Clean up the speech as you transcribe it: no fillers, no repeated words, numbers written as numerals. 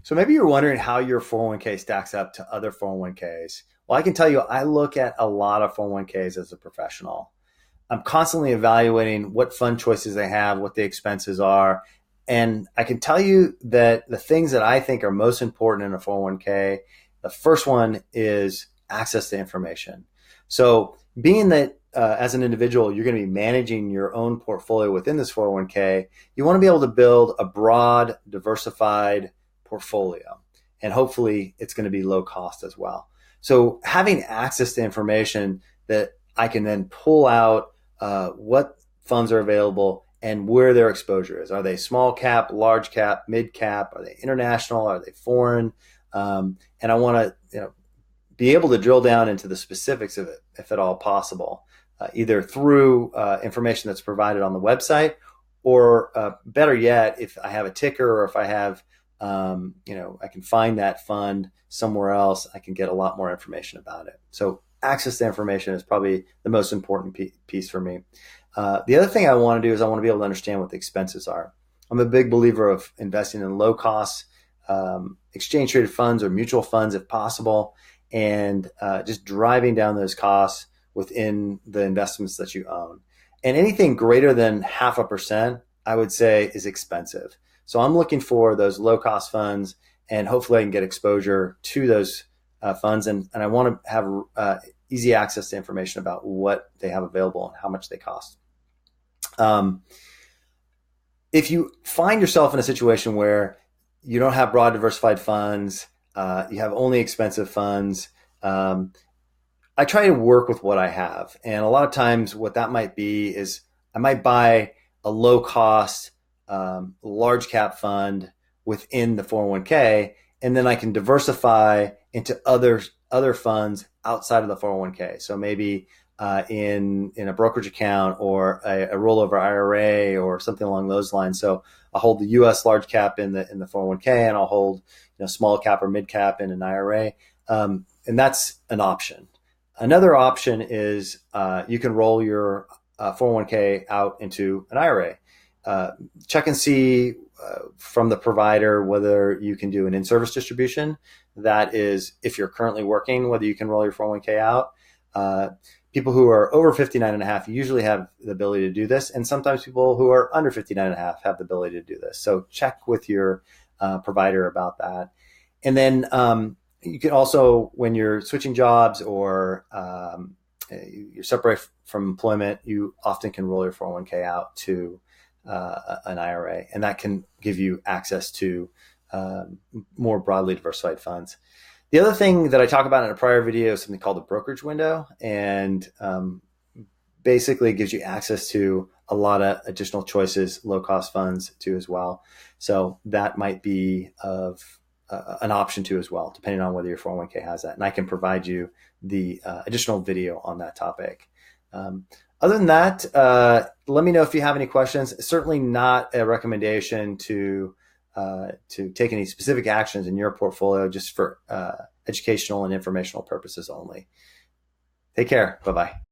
So maybe you're wondering how your 401k stacks up to other 401ks. Well, I can tell you, I look at a lot of 401ks as a professional. I'm constantly evaluating what fund choices they have, what the expenses are. And I can tell you that the things that I think are most important in a 401k, the first one is access to information. So being that as an individual, you're going to be managing your own portfolio within this 401k, you want to be able to build a broad, diversified portfolio. And hopefully it's going to be low cost as well. So having access to information that I can then pull out what funds are available and where their exposure is. Are they small cap, large cap, mid cap? Are they international? Are they foreign? And I want to be able to drill down into the specifics of it, if at all possible, either through information that's provided on the website, or better yet, if I have a ticker, or if I have, I can find that fund somewhere else, I can get a lot more information about it. So access to information is probably the most important piece for me. The other thing I want to do is I want to be able to understand what the expenses are. I'm a big believer of investing in low cost exchange traded funds or mutual funds if possible, and just driving down those costs within the investments that you own. And anything greater than 0.5%, I would say, is expensive. So I'm looking for those low cost funds, and hopefully I can get exposure to those funds. And I want to have easy access to information about what they have available and how much they cost. If you find yourself in a situation where you don't have broad diversified funds, you have only expensive funds, I try to work with what I have. And a lot of times what that might be is I might buy a low cost, large cap fund within the 401k, and then I can diversify into other funds outside of the 401k. So maybe in a brokerage account, or a rollover IRA, or something along those lines. So I'll hold the U.S. large cap in the 401k, and I'll hold small cap or mid cap in an IRA, and that's an option. Another option is you can roll your 401k out into an IRA. Check and see from the provider whether you can do an in-service distribution. That is, if you're currently working, whether you can roll your 401k out. People who are over 59 and a half usually have the ability to do this. And sometimes people who are under 59 and a half have the ability to do this. So check with your provider about that. And then you can also, when you're switching jobs, or you're separated from employment, you often can roll your 401k out to an IRA. And that can give you access to more broadly diversified funds. The other thing that I talk about in a prior video is something called the brokerage window, and basically it gives you access to a lot of additional choices, low-cost funds too as well. So that might be of an option too as well, depending on whether your 401k has that. And I can provide you the additional video on that topic. Other than that, let me know if you have any questions. Certainly not a recommendation to take any specific actions in your portfolio, just for educational and informational purposes only. Take care. Bye-bye.